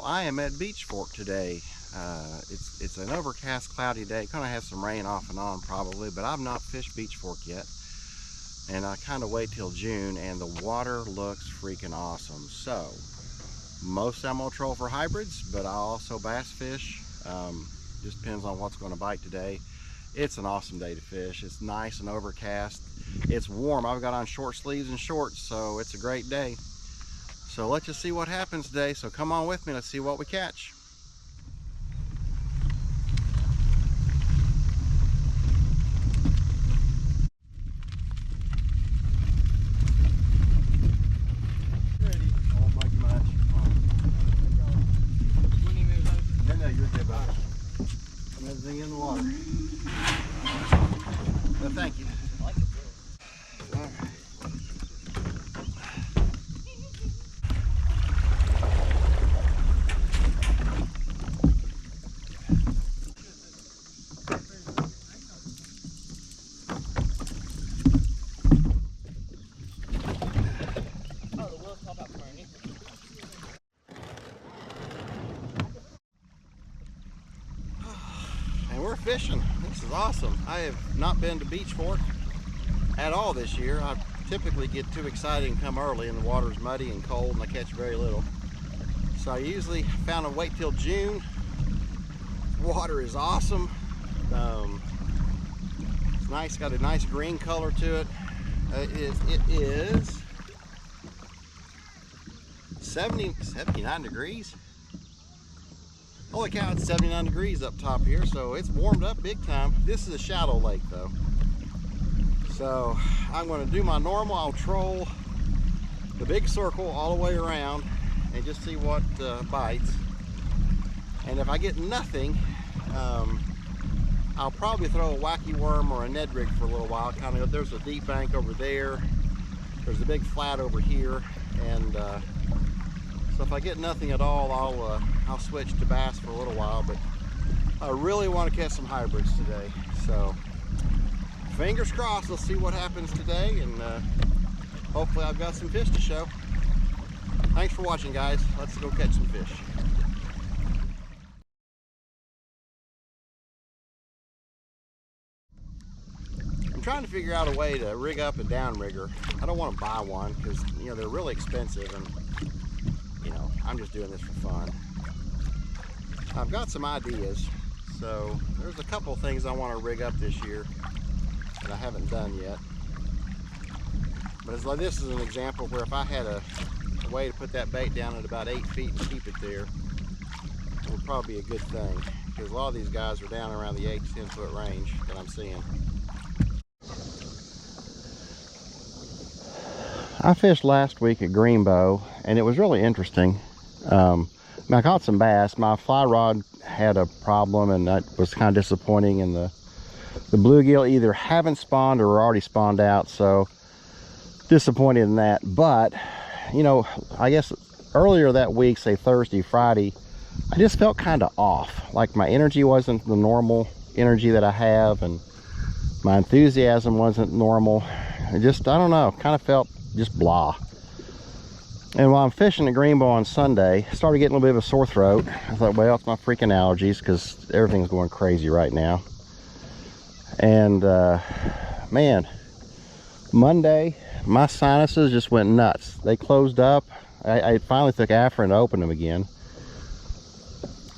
Well, I am at Beechfork today. It's an overcast, cloudy day. Gonna have some rain off and on probably, but I've not fished Beechfork yet. And I kind of wait till June, and the water looks freaking awesome. So, most I'm gonna troll for hybrids, but I'll also bass fish. Just depends on what's gonna bite today. It's an awesome day to fish. It's nice and overcast. It's warm. I've got on short sleeves and shorts, so it's a great day. So let's just see what happens today. So come on with me, let's see what we catch. No, you're good, bud. Everything in the water. Well, thank you. I like it. All right. We're fishing. This is awesome. I have not been to Beechfork at all this year. I typically get too excited and come early, and the water's muddy and cold and I catch very little. So I usually found to wait till June. Water is awesome. It's nice, got a nice green color to it. It is 79 degrees. Holy cow, it's 79 degrees up top here, so it's warmed up big time. This is a shallow lake though. So I'm going to do my normal. I'll troll the big circle all the way around and just see what bites. And if I get nothing, I'll probably throw a wacky worm or a Ned rig for a little while. Kind of, there's a deep bank over there. There's a big flat over here, and so if I get nothing at all, I'll switch to bass for a little while. But I really want to catch some hybrids today. So fingers crossed, let's see what happens today, and hopefully I've got some fish to show. Thanks for watching, guys. Let's go catch some fish. I'm trying to figure out a way to rig up a downrigger. I don't want to buy one because, you know, they're really expensive, and you know, I'm just doing this for fun. I've got some ideas. So there's a couple things I want to rig up this year that I haven't done yet. But it's like, this is an example where if I had a way to put that bait down at about 8 feet and keep it there, it would probably be a good thing, because a lot of these guys are down around the 8 to 10 foot range that I'm seeing. I fished last week at Greenbow, and it was really interesting. I caught some bass. My fly rod had a problem, and that was kind of disappointing, and the bluegill either haven't spawned or already spawned out, so disappointed in that. But you know, I guess earlier that week, say Thursday, Friday, I just felt kind of off. Like my energy wasn't the normal energy that I have, and my enthusiasm wasn't normal. I don't know, kind of felt just blah. And while I'm fishing at Greenbow on Sunday, I started getting a little bit of a sore throat. I thought, well, it's my freaking allergies, because everything's going crazy right now. And man, Monday my sinuses just went nuts. They closed up. I finally took Afrin to open them again,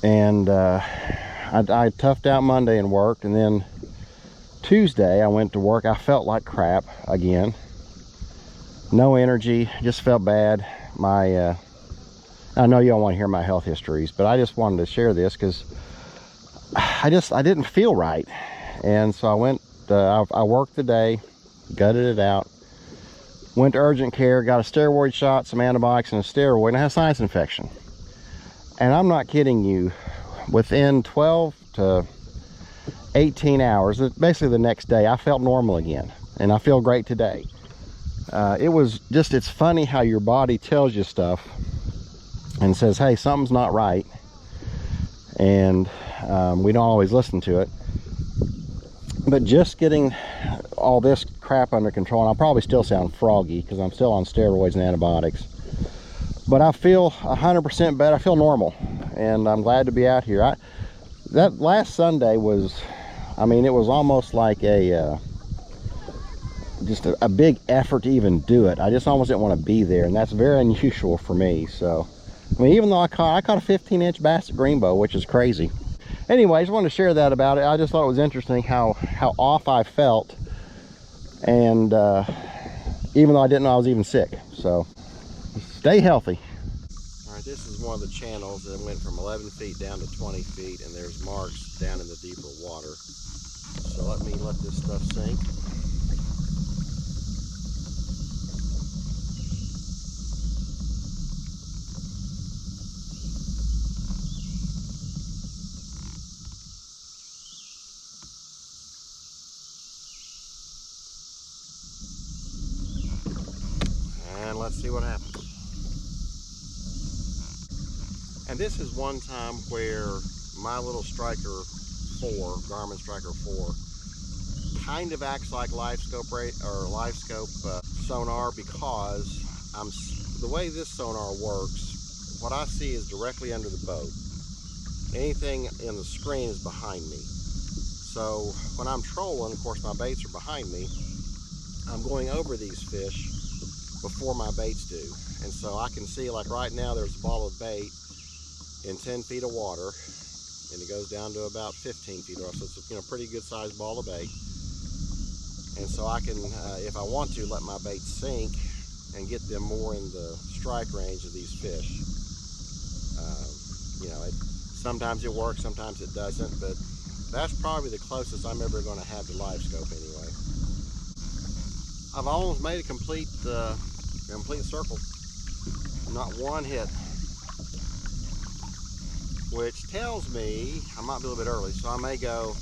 and I toughed out Monday and worked, and then Tuesday I went to work. I felt like crap again. No energy, just felt bad. I know you don't want to hear my health histories, but I just wanted to share this because I didn't feel right. And so I went, I worked the day, gutted it out, went to urgent care, got a steroid shot, some antibiotics, and a steroid, and I had a sinus infection. And I'm not kidding you, within 12 to 18 hours, basically the next day, I felt normal again, and I feel great today. It was just, it's funny how your body tells you stuff and says, hey, something's not right, and we don't always listen to it. But just getting all this crap under control, and I'll probably still sound froggy because I'm still on steroids and antibiotics, but I feel 100% better. I feel normal. and I'm glad to be out here. That last Sunday was, I mean, it was almost like just a big effort to even do it. I just almost didn't want to be there, and that's very unusual for me. So, I mean, even though I caught a 15-inch bass at Greenbow, which is crazy. Anyways, I wanted to share that about it. I just thought it was interesting how off I felt, and even though I didn't know I was even sick. So, stay healthy. All right, this is one of the channels that went from 11 feet down to 20 feet, and there's marks down in the deeper water. So let me let this stuff sink. And let's see what happens. And this is one time where my little Striker 4, Garmin Striker 4, kind of acts like LiveScope sonar, because the way this sonar works, what I see is directly under the boat. Anything in the screen is behind me. So when I'm trolling, of course my baits are behind me. I'm going over these fish before my baits do. And so I can see, like right now, there's a ball of bait in 10 feet of water, and it goes down to about 15 feet off. So it's a pretty good sized ball of bait. And so I can, if I want to, let my bait sink and get them more in the strike range of these fish. Sometimes it works, sometimes it doesn't, but that's probably the closest I'm ever going to have to LiveScope anyway. I've almost made a complete circle. Not one hit, which tells me I might be a little bit early. So I may go,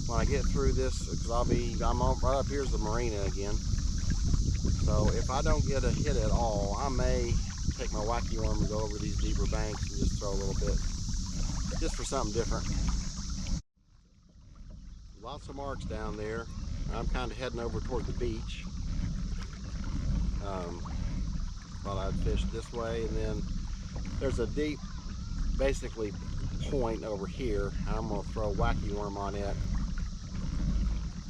when I get through this, because I'm on, right up here's the marina again. So if I don't get a hit at all, I may take my Wacky worm and go over these deeper banks and just throw a little bit, just for something different. Lots of marks down there. I'm kind of heading over toward the beach. Thought I'd fish this way, and then there's a deep, basically, point over here. I'm gonna throw a Wacky worm on it,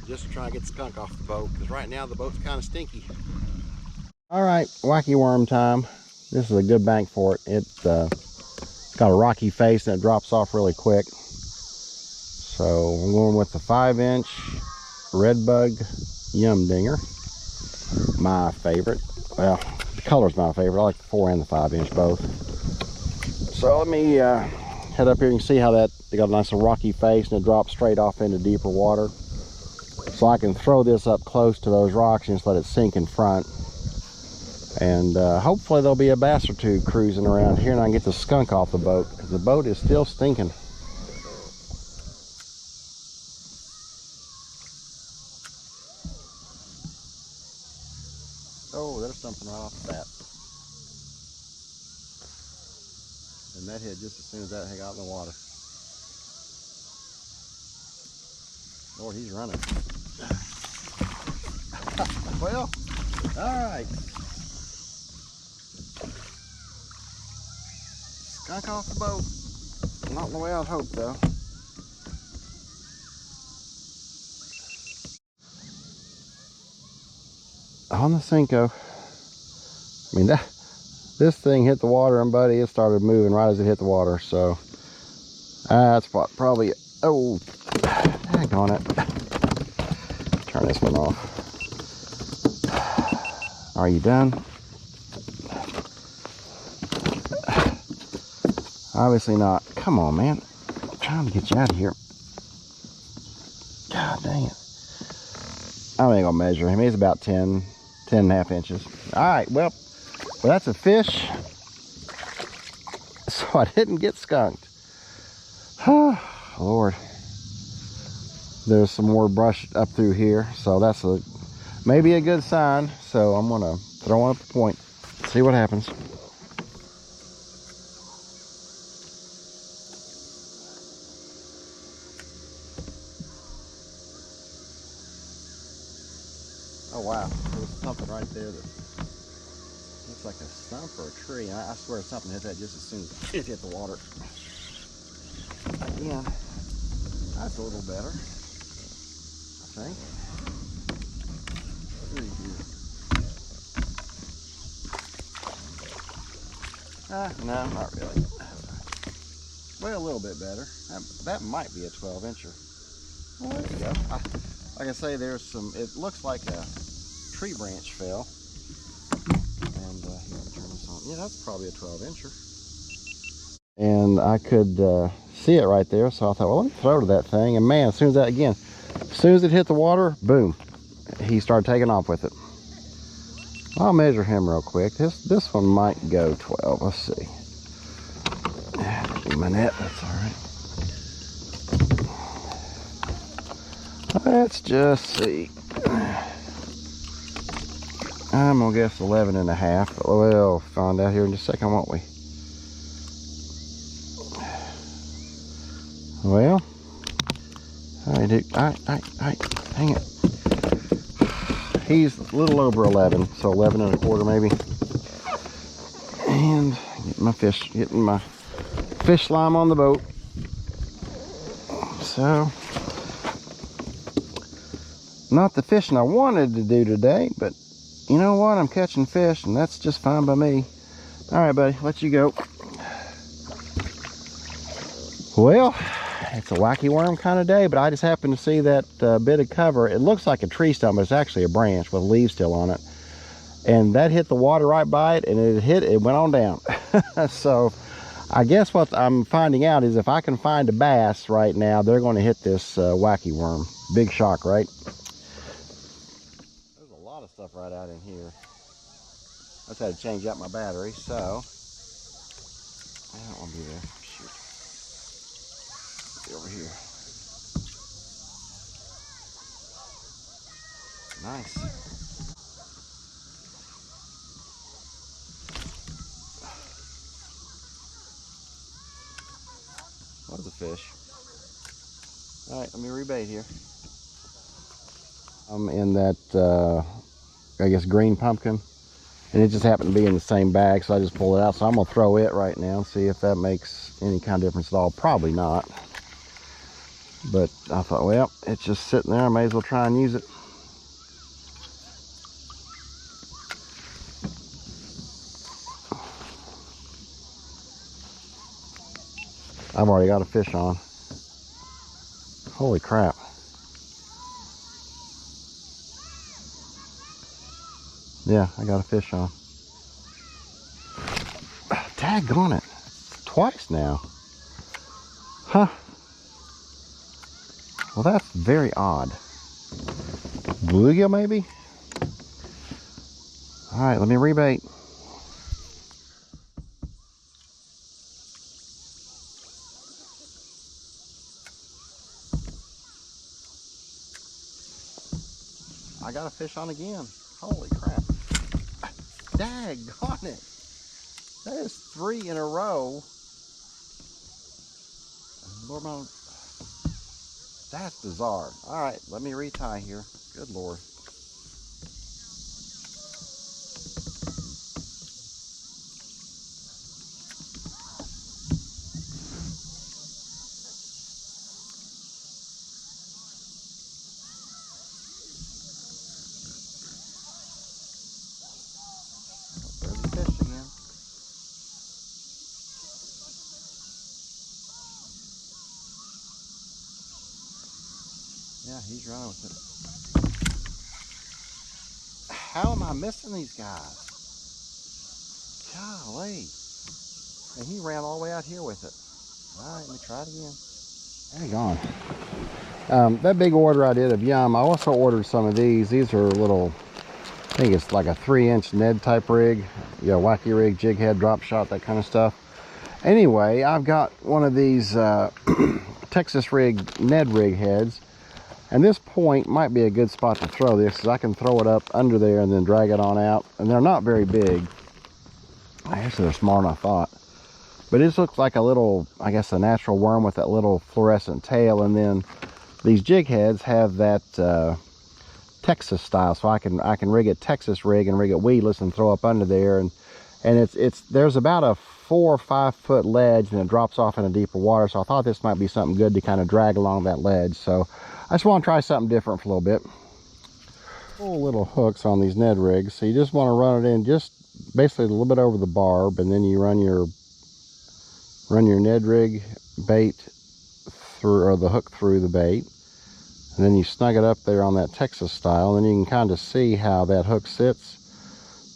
just to try and get the skunk off the boat, because right now the boat's kind of stinky. All right, Wacky worm time. This is a good bank for it. It's got a rocky face and it drops off really quick. So I'm going with the 5-inch Red Bug Yumdinger. My favorite. Well, the color's my favorite. I like the 4 and the 5-inch both. So let me head up here. You can see how they got a nice little rocky face and it drops straight off into deeper water. So I can throw this up close to those rocks and just let it sink in front. And hopefully there'll be a bass or two cruising around here, and I can get the skunk off the boat, because the boat is still stinking. Oh, there's something right off the bat. And that hit just as soon as that got in the water. Lord, he's running. Well, all right. Skunk off the boat. Not the way I'd hope, though. On the Cinco. I mean, this thing hit the water, and buddy, it started moving right as it hit the water. So that's probably, oh, dang on it. Turn this one off. Are you done? Obviously not. Come on, man. I'm trying to get you out of here. God dang it. I ain't gonna measure him. He's about 10 and a half inches. All right, well, that's a fish. So I didn't get skunked. Lord. There's some more brush up through here, so that's maybe a good sign. So I'm gonna throw one up the point, see what happens. Oh wow, there's something right there that Looks like a stump or a tree. I swear something hit that just as soon as it hit the water. Again, that's a little better, I think. No, not really. Well, a little bit better. That might be a 12-incher. Well, there you go. Like I say, there's some, it looks like a tree branch fell. And here, turn this on. Yeah, that's probably a 12-incher. And I could see it right there, so I thought, well, let me throw to that thing. And man, as soon as it hit the water, boom, he started taking off with it. I'll measure him real quick. This one might go 12. Let's see. My net, that's all right. Let's just see. I'm gonna guess 11 and a half. We'll find out here in just a second, won't we? Well, I do. Dang it. He's a little over 11, so 11 and a quarter maybe. And getting my fish slime on the boat. So, not the fishing I wanted to do today, but you know what? I'm catching fish, and that's just fine by me. All right, buddy, let you go. Well, it's a wacky worm kind of day, but I just happened to see that bit of cover. It looks like a tree stump, but it's actually a branch with leaves still on it. And that hit the water right by it, and it went on down. So I guess what I'm finding out is if I can find a bass right now, they're going to hit this wacky worm. Big shock, right? There's a lot of stuff right out in here. I just had to change out my battery, so I don't want to be there. Shoot. Over here. Nice. That was a fish. All right, let me rebait here. I'm in that, I guess, green pumpkin, and it just happened to be in the same bag, so I just pulled it out. So I'm gonna throw it right now and see if that makes any kind of difference at all. Probably not. But I thought, well, it's just sitting there. I may as well try and use it. I've already got a fish on. Holy crap. Yeah, I got a fish on. Daggone it. Twice now. Huh. Well, that's very odd. Bluegill, maybe? All right, let me rebait. I got a fish on again. Holy crap. Daggone it. That is 3 in a row. Lord, that's bizarre. All right, let me retie here. Good Lord. There's the fish again. Yeah, he's running with it. How am I missing these guys? Golly. And he ran all the way out here with it. All right, let me try it again. There you gone. That big order I did of Yum, I also ordered some of these. These are little, I think it's like a 3-inch Ned type rig. You know, wacky rig, jig head, drop shot, that kind of stuff. Anyway, I've got one of these Texas rig, Ned rig heads. And this point might be a good spot to throw this, because I can throw it up under there and then drag it on out. And they're not very big. Actually, they're smaller than I thought. But it looks like a little, I guess, a natural worm with that little fluorescent tail. And then these jig heads have that Texas style, so I can rig it Texas rig and rig it weedless and throw up under there, and it's there's about a 4 or 5 foot ledge and it drops off into deeper water, so I thought this might be something good to kind of drag along that ledge. So I just want to try something different for a little bit. Cool little hooks on these Ned rigs, so you just want to run it in just basically a little bit over the barb, and then you run your Ned rig bait through, or the hook through the bait, and then you snug it up there on that Texas style, and then you can kind of see how that hook sits.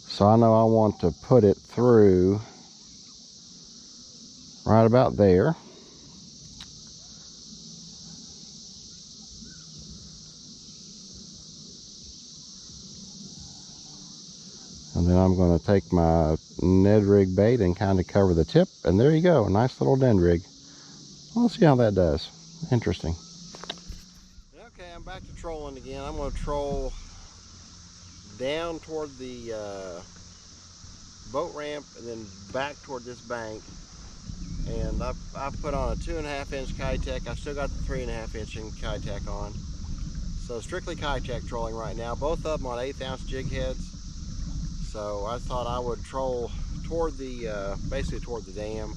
So I know I want to put it through right about there. And then I'm going to take my Ned rig bait and kind of cover the tip, and there you go, a nice little Ned rig. We'll see how that does. Interesting. Okay, I'm back to trolling again. I'm going to troll down toward the boat ramp and then back toward this bank. And I've put on a 2.5 inch keitech. I've still got the 3.5 inch keitech on. So strictly keitech trolling right now. Both of them on 1/8 ounce jig heads. So I thought I would troll toward the, basically toward the dam,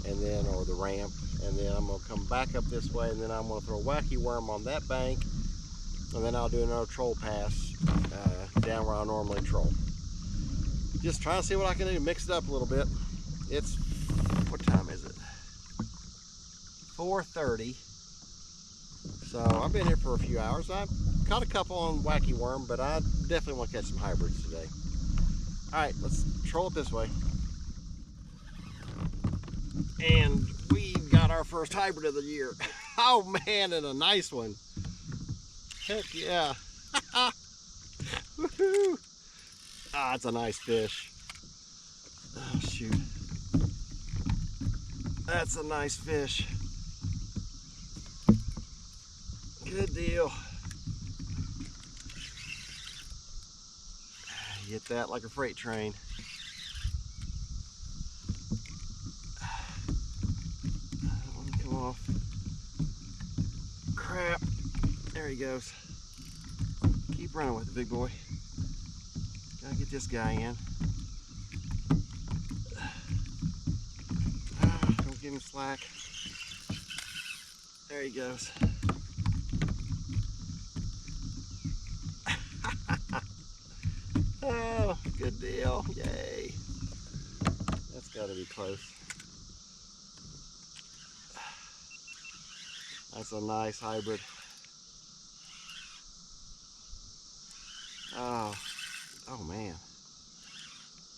and then, or the ramp, and then I'm gonna come back up this way, and then I'm gonna throw a wacky worm on that bank, and then I'll do another troll pass down where I normally troll. Just trying to see what I can do, mix it up a little bit. It's, what time is it? 4:30. So I've been here for a few hours. I've caught a couple on wacky worm, but I definitely want to catch some hybrids today. All right, let's troll it this way. And we got our first hybrid of the year. Oh man, and a nice one. Heck yeah. Woohoo. Ah, it's a nice fish. Oh shoot. That's a nice fish. Good deal. Hit that like a freight train. I don't want to come off. Crap. There he goes. Keep running with it, big boy. Gotta get this guy in. Don't give him slack. There he goes. Oh, good deal. Yay. That's got to be close. That's a nice hybrid. Oh man.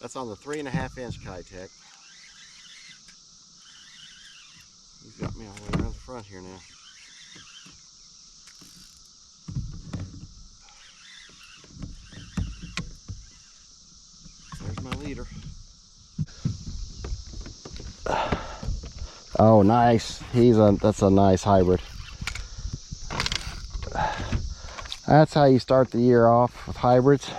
That's on the 3.5 inch keitech. He's got me all the way around the front here now. There's my leader. Oh, nice. That's a nice hybrid. That's how you start the year off with hybrids.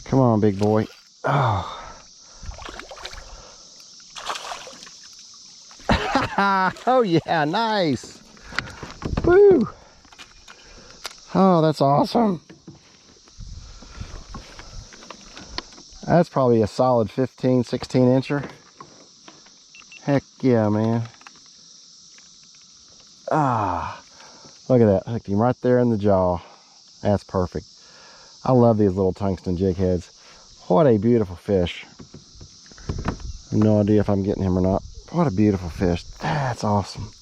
Come on, big boy. Oh. Oh yeah, nice. Woo. Oh, that's awesome. That's probably a solid 15, 16 incher. Heck yeah, man. Ah, look at that. Hooked him right there in the jaw. That's perfect. I love these little tungsten jig heads. What a beautiful fish. I have no idea if I'm getting him or not. What a beautiful fish. That's awesome.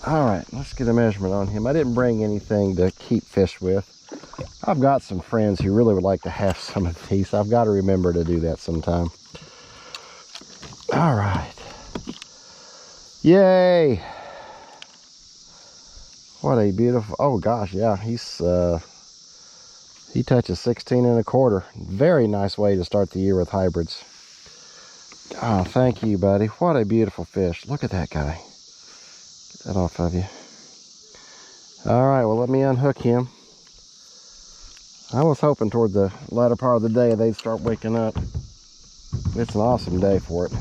All right, let's get a measurement on him. I didn't bring anything to keep fish with. I've got some friends who really would like to have some of these. I've got to remember to do that sometime. All right. Yay. What a beautiful, oh gosh, yeah, he touches 16 1/4. Very nice way to start the year with hybrids. Oh, thank you, buddy. What a beautiful fish. Look at that guy. Get that off of you. All right, well, let me unhook him. I was hoping toward the latter part of the day they'd start waking up. It's an awesome day for it.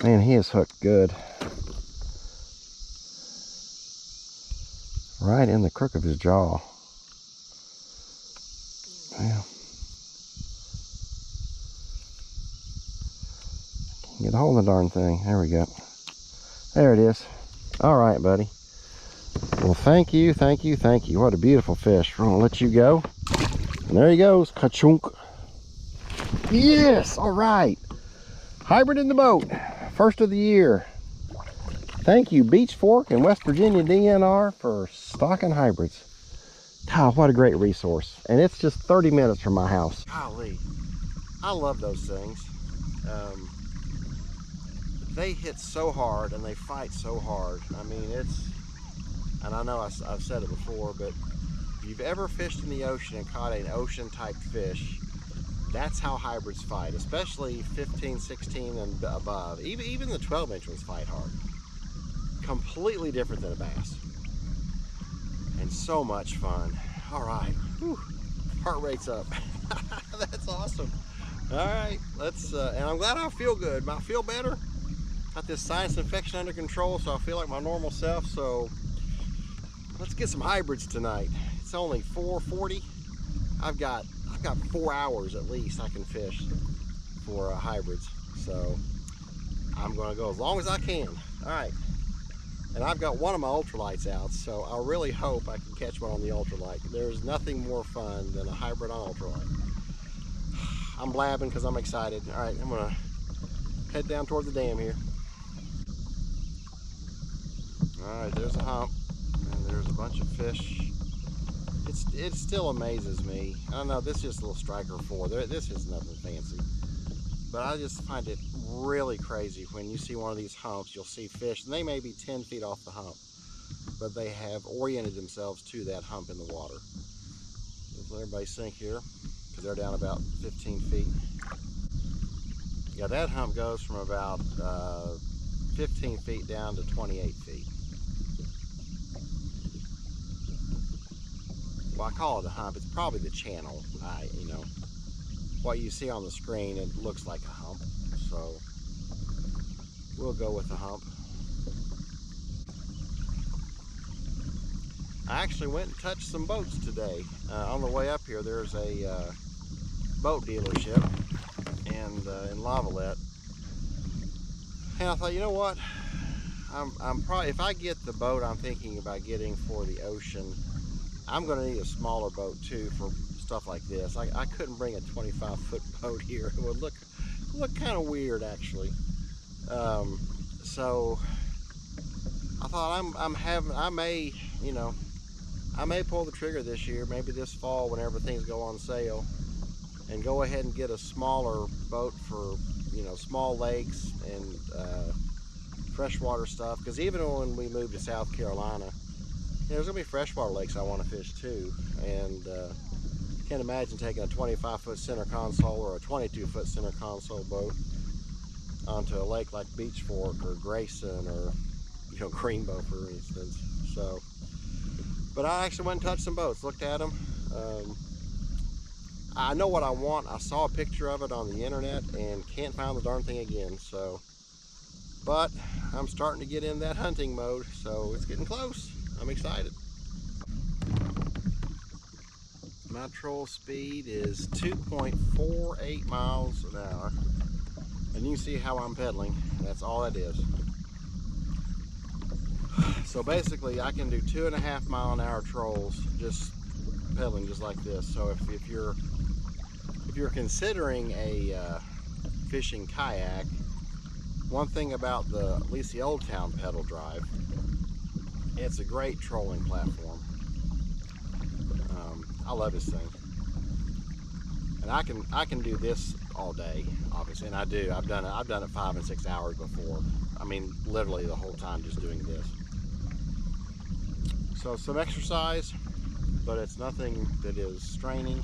Man, he is hooked good. Right in the crook of his jaw. Yeah. Get a hold of the darn thing. There we go. There it is. All right, buddy. Well, thank you, thank you, thank you. What a beautiful fish. We're gonna let you go. And there he goes. Ka-chunk. Yes, all right. Hybrid in the boat. First of the year. Thank you, Beechfork and West Virginia DNR, for stocking hybrids. Oh, what a great resource. And it's just 30 minutes from my house. Golly, I love those things. They hit so hard and they fight so hard. I mean, it's, and I know I've said it before, but if you've ever fished in the ocean and caught an ocean type fish, that's how hybrids fight, especially 15, 16 and above. Even the 12-inch ones fight hard. Completely different than a bass. And so much fun. All right, whew. Heart rate's up. That's awesome. All right, let's, and I'm glad I feel good. I feel better. Got this sinus infection under control, so I feel like my normal self. So let's get some hybrids tonight. It's only 4:40. I've got 4 hours at least I can fish for hybrids. So I'm gonna go as long as I can. All right. And I've got one of my ultralights out, so I really hope I can catch one on the ultralight. There's nothing more fun than a hybrid on ultralight. I'm blabbing because I'm excited. All right, I'm gonna head down toward the dam here. All right, there's a hump, and there's a bunch of fish. It still amazes me. I know this is just a little striker 4. This is nothing fancy, but I just find it really crazy when you see one of these humps. You'll see fish, and they may be 10 feet off the hump, but they have oriented themselves to that hump in the water. Let's let everybody sink here, because they're down about 15 feet. Yeah, that hump goes from about 15 feet down to 28 feet. Well, I call it a hump. It's probably the channel. You know, what you see on the screen, it looks like a hump. So we'll go with the hump. I actually went and touched some boats today. On the way up here, there's a boat dealership and in Lavalette. And I thought, you know what? I'm probably, if I get the boat I'm thinking about getting for the ocean, I'm going to need a smaller boat too for stuff like this. I couldn't bring a 25-foot boat here. It would look kind of weird, actually. So I thought I may, you know, I may pull the trigger this year, maybe this fall whenever things go on sale, and go ahead and get a smaller boat for, you know, small lakes and freshwater stuff. Because even when we move to South Carolina, there's gonna be freshwater lakes I want to fish too, and can't imagine taking a 25-foot center console or a 22-foot center console boat onto a lake like Beechfork or Grayson or, you know, Greenbow, for instance. So, but I actually went and touched some boats, looked at them. I know what I want. I saw a picture of it on the internet and can't find the darn thing again. So, but I'm starting to get in that hunting mode, so it's getting close. I'm excited. My troll speed is 2.48 miles an hour. And you can see how I'm pedaling. That's all that is. So basically I can do 2.5 mile an hour trolls just pedaling just like this. So if you're considering a fishing kayak, one thing about at least the Old Town pedal drive, it's a great trolling platform. I love this thing, and I can do this all day, obviously, and I do. I've done it 5 and 6 hours before. I mean, literally the whole time just doing this. So some exercise, but it's nothing that is straining,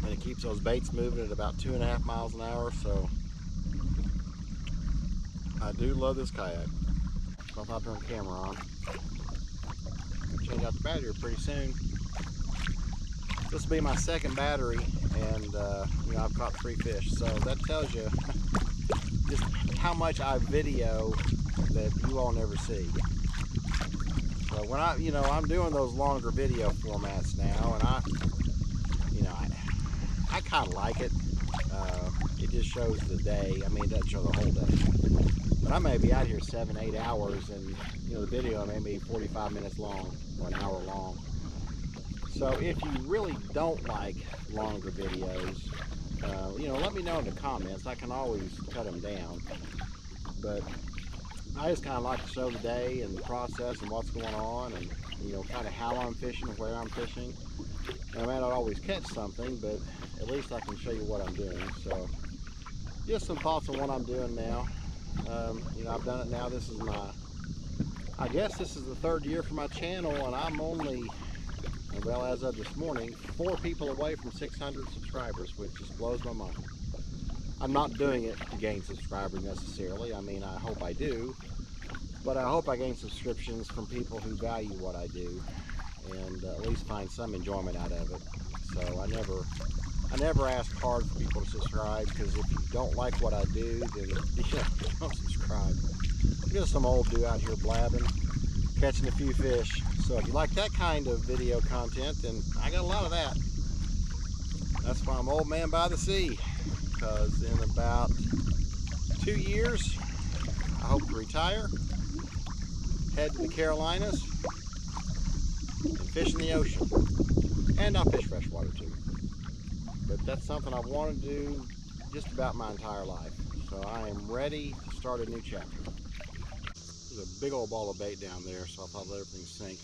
and it keeps those baits moving at about 2.5 miles an hour. So I do love this kayak. So I'll turn the camera on. Change out the battery pretty soon. This will be my second battery, and you know, I've caught 3 fish, so that tells you just how much I video that you all never see. So So when I'm doing those longer video formats now, and I kind of like it. It just shows the day. I mean, it doesn't show the whole day. But I may be out here 7-8 hours, and the video may be 45 minutes long or an hour long. So if you really don't like longer videos, let me know in the comments. I can always cut them down. But I just kind of like to show the day and the process and what's going on, and kind of how I'm fishing, where I'm fishing. And I may not always catch something, but at least I can show you what I'm doing. So just some thoughts on what I'm doing now. I've done it now. I guess this is the 3rd year for my channel, and I'm only, well, as of this morning, 4 people away from 600 subscribers, which just blows my mind. I'm not doing it to gain subscribers necessarily. I mean, I hope I do, but I hope I gain subscriptions from people who value what I do, and at least find some enjoyment out of it. So I never ask hard for people to subscribe, because if you don't like what I do, then don't subscribe. I'm just some old dude out here blabbing, catching a few fish. So if you like that kind of video content, then I got a lot of that. That's why I'm old man by the sea, because in about 2 years, I hope to retire, head to the Carolinas, and fish in the ocean. And I'll fish freshwater too. But that's something I've wanted to do just about my entire life. So I am ready to start a new chapter. There's a big old ball of bait down there, so I thought I'd let everything sink.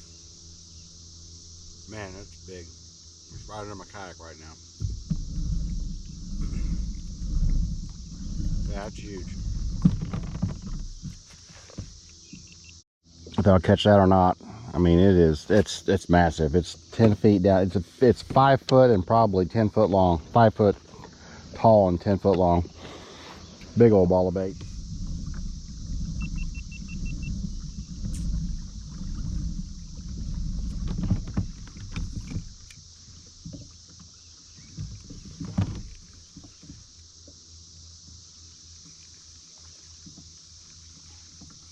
Man, that's big. It's right under my kayak right now. Yeah, that's huge. If I'll catch that or not. I mean, it's massive. It's 10 feet down. It's 5 foot and probably 10 foot long. 5 foot tall and 10 foot long. Big old ball of bait.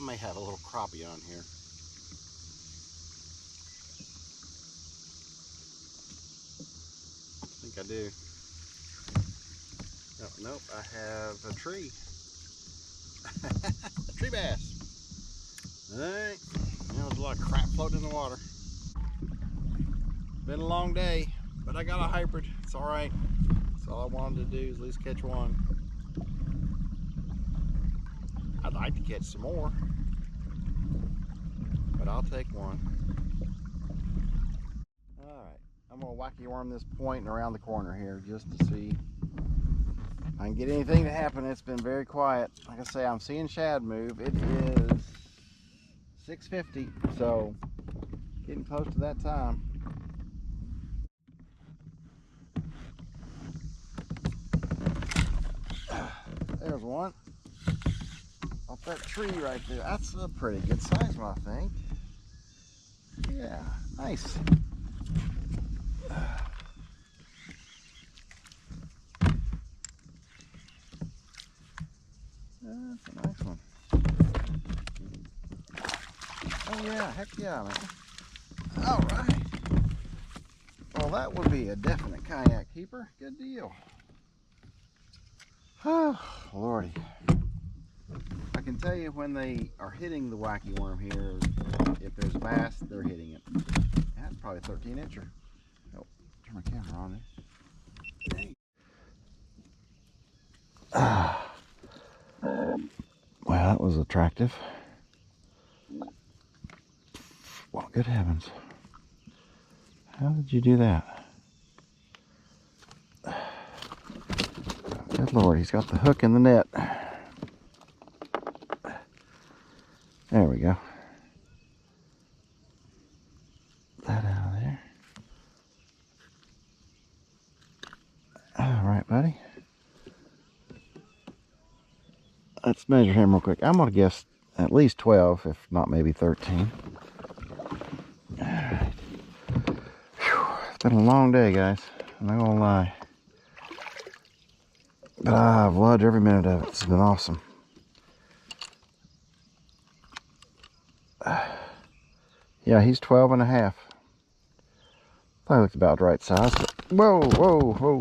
I may have a little crappie on here. I think I do. Oh, nope, I have a tree. A tree bass. Alright. There's a lot of crap floating in the water. Been a long day, but I got a hybrid. It's alright. That's all I wanted to do, is at least catch one. I'd like to catch some more, but I'll take one. Alright, I'm going to wacky worm this point and around the corner here just to see if I can get anything to happen. It's been very quiet. Like I say, I'm seeing shad move. It is 6:50, so getting close to that time. There's one off that tree right there. That's a pretty good size one, I think. Yeah, nice. That's a nice one. Oh yeah, heck yeah, man. All right. Well, that would be a definite kayak keeper. Good deal. Oh, Lordy. I can tell you when they are hitting the wacky worm here, if there's bass, they're hitting it. That's probably a 13-incher. Oh, turn my camera on there. Well, that was attractive. Well, good heavens. How did you do that? Good Lord, he's got the hook in the net. There we go. That out of there. All right, buddy. Let's measure him real quick. I'm going to guess at least 12, if not maybe 13. All right. Whew. It's been a long day, guys. I'm not going to lie. But I've loved every minute of it. It's been awesome. Yeah, he's 12 and a half. I looked about the right size. Whoa, whoa, whoa.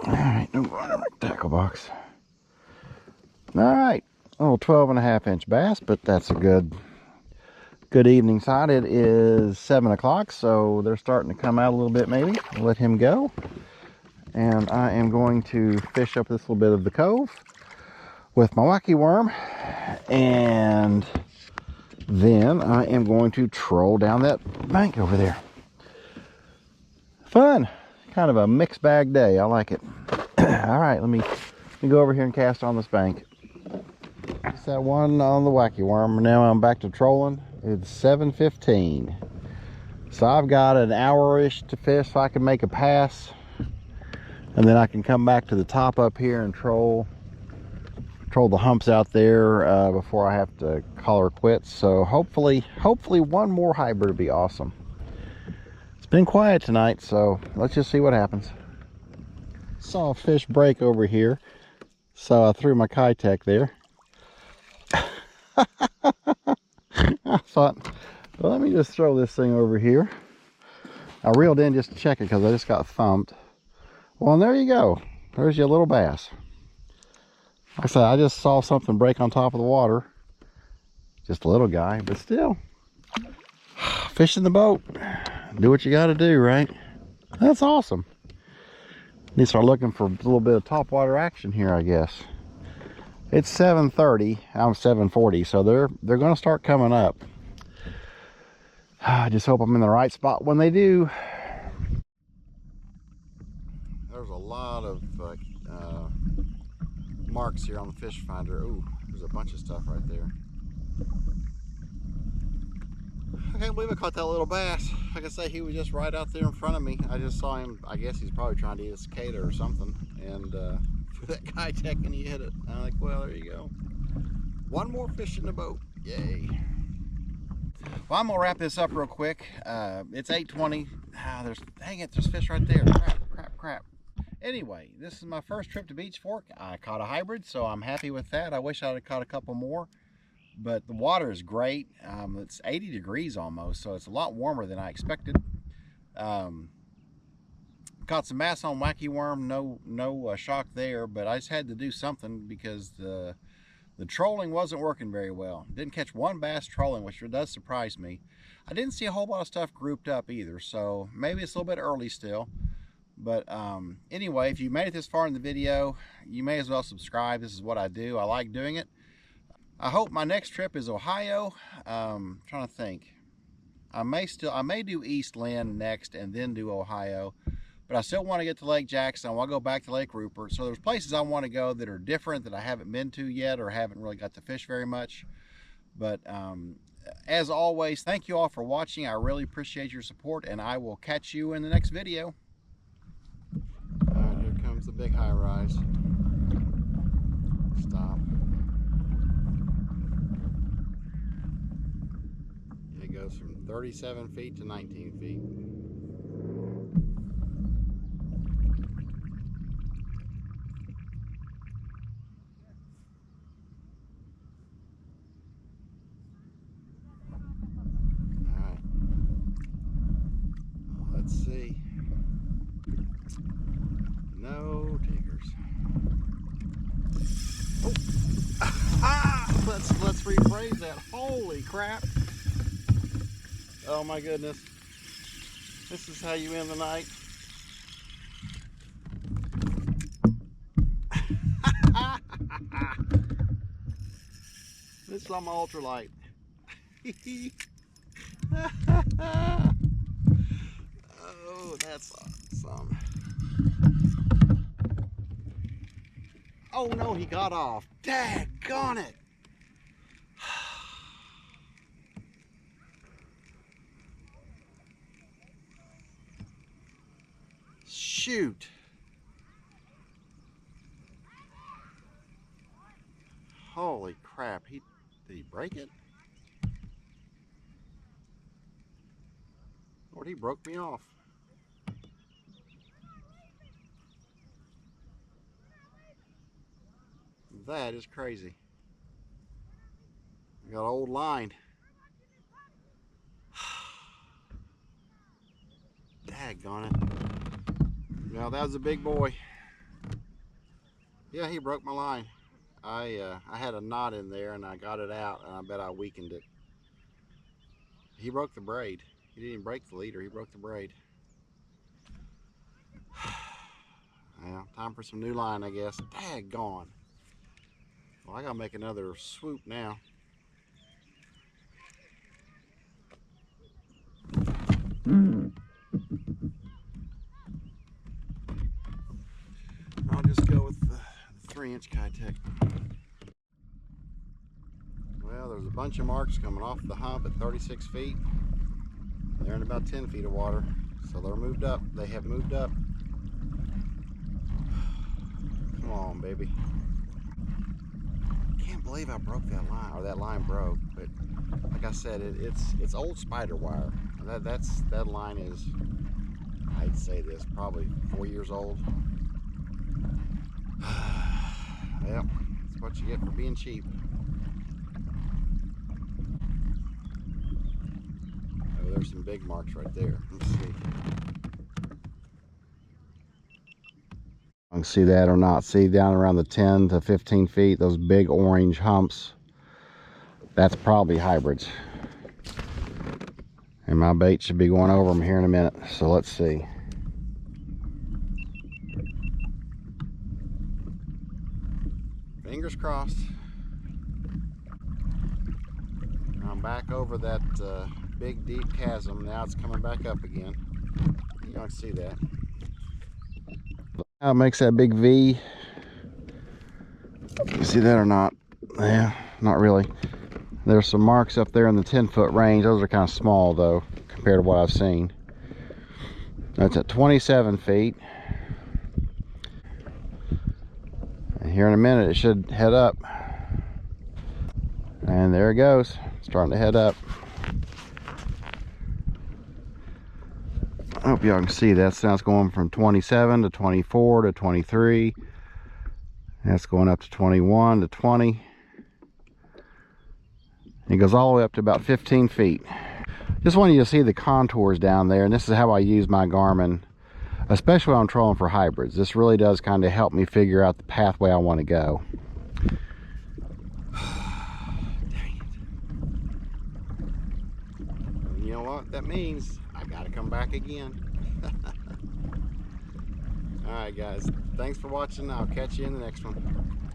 All right, no going in my tackle box. All right, a little 12 and a half inch bass, but that's a good evening sight. It is 7 o'clock, so they're starting to come out a little bit maybe. I'll let him go. And I am going to fish up this little bit of the cove with my wacky worm. And then I am going to troll down that bank over there. Fun. Kind of a mixed bag day. I like it. All right, let me go over here and cast on this bank. Just that one on the wacky worm. Now I'm back to trolling. It's 7:15. So I've got an hour-ish to fish so I can make a pass. And then I can come back to the top up here and troll the humps out there before I have to call her quits. So hopefully one more hybrid would be awesome. It's been quiet tonight, so let's just see what happens. Saw a fish break over here, so I threw my keitech there. I thought, well, let me just throw this thing over here. I reeled in just to check it because I just got thumped. Well, and there you go. There's your little bass. Like I said, I just saw something break on top of the water. Just a little guy, but still. Fish in the boat. Do what you got to do, right? That's awesome. Need to start looking for a little bit of topwater action here, I guess. It's 7:30. I'm 7:40, so they're going to start coming up. I just hope I'm in the right spot when they do. There's a lot of marks here on the fish finder. Ooh, there's a bunch of stuff right there. I can't believe I caught that little bass. Like I say, he was just right out there in front of me. I just saw him. I guess he's probably trying to eat a cicada or something. And threw that keitech and he hit it. I'm like, well, there you go. One more fish in the boat. Yay. Well, I'm gonna wrap this up real quick. It's 8:20. Dang it, there's fish right there. Crap. Anyway, this is my first trip to Beechfork. I caught a hybrid, so I'm happy with that. I wish I'd have caught a couple more, but the water is great. It's 80 degrees almost, so it's a lot warmer than I expected. Caught some bass on wacky worm, no shock there, but I just had to do something because the trolling wasn't working very well. Didn't catch one bass trolling, which does surprise me. I didn't see a whole lot of stuff grouped up either, so maybe it's a little bit early still. But anyway, if you made it this far in the video, you may as well subscribe. This is what I do. I like doing it. I hope my next trip is Ohio. Trying to think. I may do East Lynn next and then do Ohio. But I still want to get to Lake Jackson. I want to go back to Lake Rupert. So there's places I want to go that are different that I haven't been to yet or haven't really got to fish very much. But as always, thank you all for watching. I really appreciate your support, and I will catch you in the next video. All right, here comes the big high rise. Stop. It goes from 37 feet to 19 feet. Let's see. No takers. Oh. Let's rephrase that. Holy crap. Oh my goodness. This is how you end the night. This is on my ultralight. Oh, that's awesome. Oh no, he got off. Daggone it. Shoot. Holy crap. Did he break it? Or he broke me off. That is crazy. I got old line. Daggone it. Now that was a big boy. Yeah, he broke my line. I had a knot in there and I got it out, and I bet I weakened it. He broke the braid. He didn't even break the leader, he broke the braid. Yeah, time for some new line, I guess. Daggone. Well, I gotta make another swoop now. I'll just go with the 3-inch keitech. Well, there's a bunch of marks coming off the hump at 36 feet. They're in about 10 feet of water, so they're moved up. They have moved up. Come on, baby. Can't believe I broke that line, or that line broke. But like I said, it's old spider wire. That line is, I hate to say this, probably 4 years old. Yep, that's what you get for being cheap. Oh, there's some big marks right there. Let's see. I can see that or not. See, down around the 10 to 15 feet, those big orange humps. That's probably hybrids. And my bait should be going over them here in a minute. So let's see. Fingers crossed. I'm back over that big deep chasm. Now it's coming back up again. You can see that. How it makes that big V. You see that or not? Yeah, not really. There's some marks up there in the 10-foot range. Those are kind of small though, compared to what I've seen. That's at 27 feet. And here in a minute, it should head up. And there it goes, starting to head up. I hope y'all can see that. So now it's going from 27 to 24 to 23. That's going up to 21 to 20. It goes all the way up to about 15 feet. Just wanted you to see the contours down there, and this is how I use my Garmin, especially when I'm trolling for hybrids. This really does kind of help me figure out the pathway I want to go. Dang it. You know what that means? I gotta come back again. Alright guys, thanks for watching. I'll catch you in the next one.